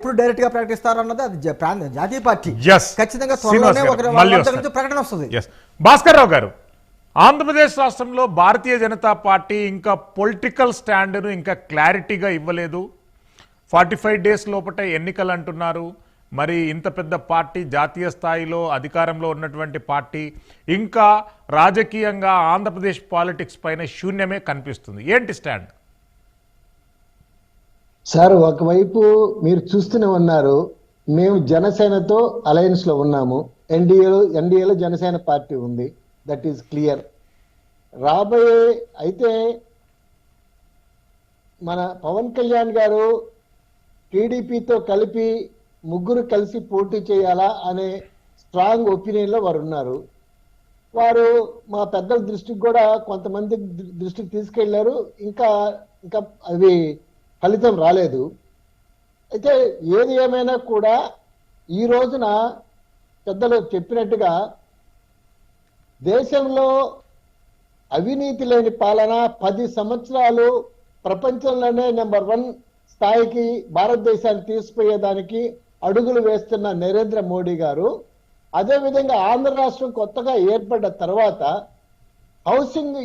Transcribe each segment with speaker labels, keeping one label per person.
Speaker 1: ఎప్పుడు డైరెక్ట్ గా ప్రకటిస్తారు అన్నది అది జాతీయ పార్టీ ఖచ్చితంగా ప్రకటన వస్తుంది.
Speaker 2: భాస్కర్ రావు గారు, ఆంధ్రప్రదేశ్ రాష్ట్రంలో భారతీయ జనతా పార్టీ ఇంకా పొలిటికల్ స్టాండ్ను ఇంకా క్లారిటీగా ఇవ్వలేదు. 45 days లోపట ఎన్నికలు అంటున్నారు. మరి ఇంత పెద్ద పార్టీ, జాతీయ స్థాయిలో అధికారంలో ఉన్నటువంటి పార్టీ ఇంకా రాజకీయంగా ఆంధ్రప్రదేశ్ పాలిటిక్స్ పైన శూన్యమే కనిపిస్తుంది. ఏంటి స్టాండ్?
Speaker 3: సార్, ఒకవైపు మీరు చూస్తూనే ఉన్నారు, మేము జనసేనతో అలయన్స్ లో ఉన్నాము. ఎన్డీఏలో జనసేన పార్టీ ఉంది, దట్ ఈస్ క్లియర్. రాబోయే అయితే మన పవన్ కళ్యాణ్ గారు టీడీపీతో కలిపి ముగ్గురు కలిసి పోటీ చేయాలా అనే స్ట్రాంగ్ ఒపీనియన్ లో వారు ఉన్నారు. వారు మా పెద్దల దృష్టికి కూడా కొంతమంది దృష్టికి తీసుకెళ్లారు. ఇంకా ఇంకా అవి ఫలితం రాలేదు. అయితే ఏది ఏమైనా కూడా ఈ రోజున పెద్దలు చెప్పినట్టుగా దేశంలో అవినీతి లేని పాలన 10 సంవత్సరాలు ప్రపంచంలోనే నెంబర్ 1 స్థాయికి భారతదేశాన్ని తీసుకుపోయేదానికి అడుగులు వేస్తున్న నరేంద్ర మోడీ గారు, అదేవిధంగా ఆంధ్ర రాష్ట్రం కొత్తగా ఏర్పడ్డ తర్వాత హౌసింగ్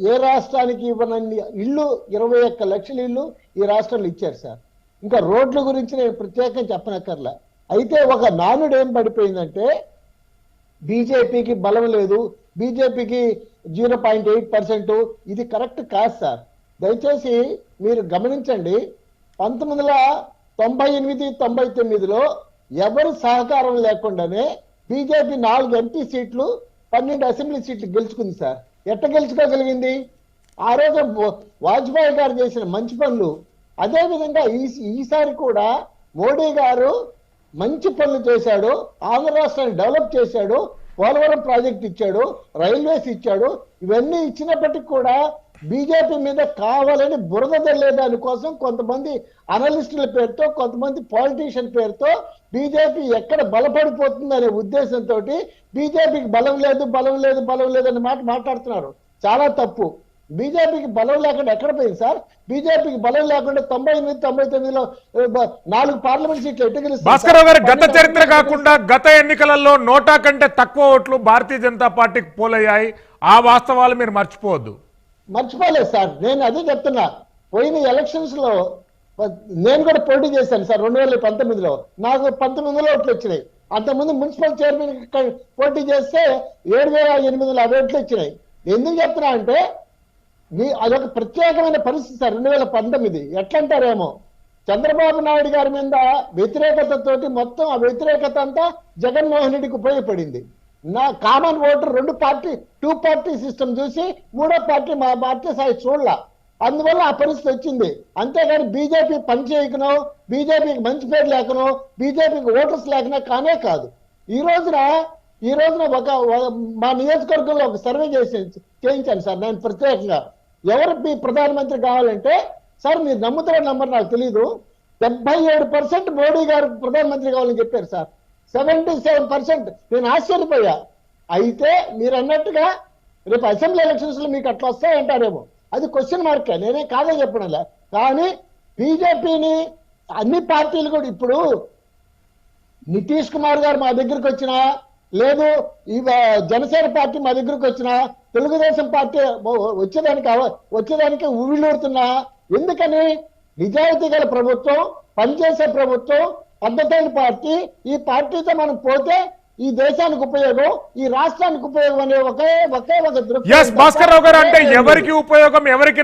Speaker 3: ఏ రాష్ట్రానికి ఇవ్వనన్ని ఇళ్ళు 21 లక్షల ఇళ్ళు ఈ రాష్ట్రంలో ఇచ్చారు సార్. ఇంకా రోడ్ల గురించి నేను ప్రత్యేకంగా చెప్పనక్కర్లా. అయితే ఒక నానుడు ఏం పడిపోయిందంటే బీజేపీకి బలం లేదు, బీజేపీకి 0.8%. ఇది కరెక్ట్ కాదు సార్. దయచేసి మీరు గమనించండి, 1998-99లో ఎవరు సహకారం లేకుండానే బీజేపీ 4 ఎంపీ సీట్లు 12 అసెంబ్లీ సీట్లు గెలుచుకుంది సార్. ఎట్ట గెలుచుకోగలిగింది? ఆ రోజు వాజ్పేయి గారు చేసిన మంచి పనులు. అదేవిధంగా ఈసారి కూడా మోడీ గారు మంచి పనులు చేశాడు, ఆంధ్ర రాష్ట్రాన్ని డెవలప్ చేశాడు, పోలవరం ప్రాజెక్ట్ ఇచ్చాడు, రైల్వేస్ ఇచ్చాడు. ఇవన్నీ ఇచ్చినప్పటికీ కూడా బీజేపీ మీద కావాలని బురద తల్లే దానికోసం కొంతమంది అనలిస్టుల పేరుతో, కొంతమంది పాలిటీషియన్ పేరుతో బీజేపీ ఎక్కడ బలపడిపోతుందనే ఉద్దేశంతో బీజేపీకి బలం లేదు అనే మాట మాట్లాడుతున్నారు. చాలా తప్పు. బీజేపీకి బలం లేకుండా ఎక్కడ పోయింది సార్? బీజేపీకి బలం లేకుండా 98-99లో 4 పార్లమెంట్ సీట్లు ఎట్టు గెలుస్తారు?
Speaker 2: భాస్కర్ రావు గారు, గత చరిత్ర కాకుండా గత ఎన్నికలలో నోటా కంటే తక్కువ ఓట్లు భారతీయ జనతా పార్టీకి పోలయ్యాయి. ఆ వాస్తవాలు మీరు
Speaker 3: మర్చిపోలేదు సార్. నేను అదే చెప్తున్నా. పోయిన ఎలక్షన్స్ లో నేను కూడా పోటీ చేశాను సార్. 2019లో నాకు 19 ఓట్లు వచ్చినాయి. అంతకుముందు మున్సిపల్ చైర్మన్ పోటీ చేస్తే 7,850 ఓట్లు వచ్చినాయి. ఎందుకు చెప్తున్నా అంటే అదొక ప్రత్యేకమైన పరిస్థితి సార్. 2019 ఎట్లంటారేమో, చంద్రబాబు నాయుడు గారి మీద వ్యతిరేకతతోటి మొత్తం ఆ వ్యతిరేకత అంతా జగన్మోహన్ రెడ్డికి ఉపయోగపడింది. నా కామన్ ఓటర్ 2 పార్టీ సిస్టమ్ చూసి 3వ పార్టీ మా పార్టీ సాయి చూడలా. అందువల్ల ఆ పరిస్థితి వచ్చింది. అంతేగాని బీజేపీ పని చేయకనో, బీజేపీకి మంచి పేరు లేకనో, బీజేపీకి ఓటర్స్ లేకనో కానే కాదు. ఈ రోజున ఒక మా నియోజకవర్గంలో ఒక సర్వే చేయించాను సార్ నేను ప్రత్యేకంగా. ఎవరు ప్రధానమంత్రి కావాలంటే, సార్ మీరు నమ్ముతారో నమ్మరు నాకు తెలీదు, 77% మోడీ గారు ప్రధానమంత్రి కావాలని చెప్పారు సార్. 77%. నేను ఆశ్చర్యపోయా. అయితే మీరు అన్నట్టుగా రేపు అసెంబ్లీ ఎలక్షన్స్ లో మీకు అట్లా వస్తాయంటారేమో, అది క్వశ్చన్ మార్కే. నేనే కాదని చెప్పడంలే. కానీ బీజేపీని అన్ని పార్టీలు కూడా, ఇప్పుడు నితీష్ కుమార్ గారు మా దగ్గరికి వచ్చినా, లేదు ఈ జనసేన పార్టీ మా దగ్గరకు వచ్చినా, తెలుగుదేశం పార్టీ వచ్చేదానికి ఉవ్విళ్ళూరుతున్నా. ఎందుకని? నిజాయితీ గల ప్రభుత్వం, పనిచేసే ప్రభుత్వం, పద్ధతైన పార్టీ. ఈ పార్టీతో మనం పోతే ఈ దేశానికి ఉపయోగం, ఈ రాష్ట్రానికి ఉపయోగం అనే ఒకే ఒక దృక్పథం.
Speaker 2: భాస్కర్ రావు గారు, అంటే ఎవరికి ఉపయోగం, ఎవరికి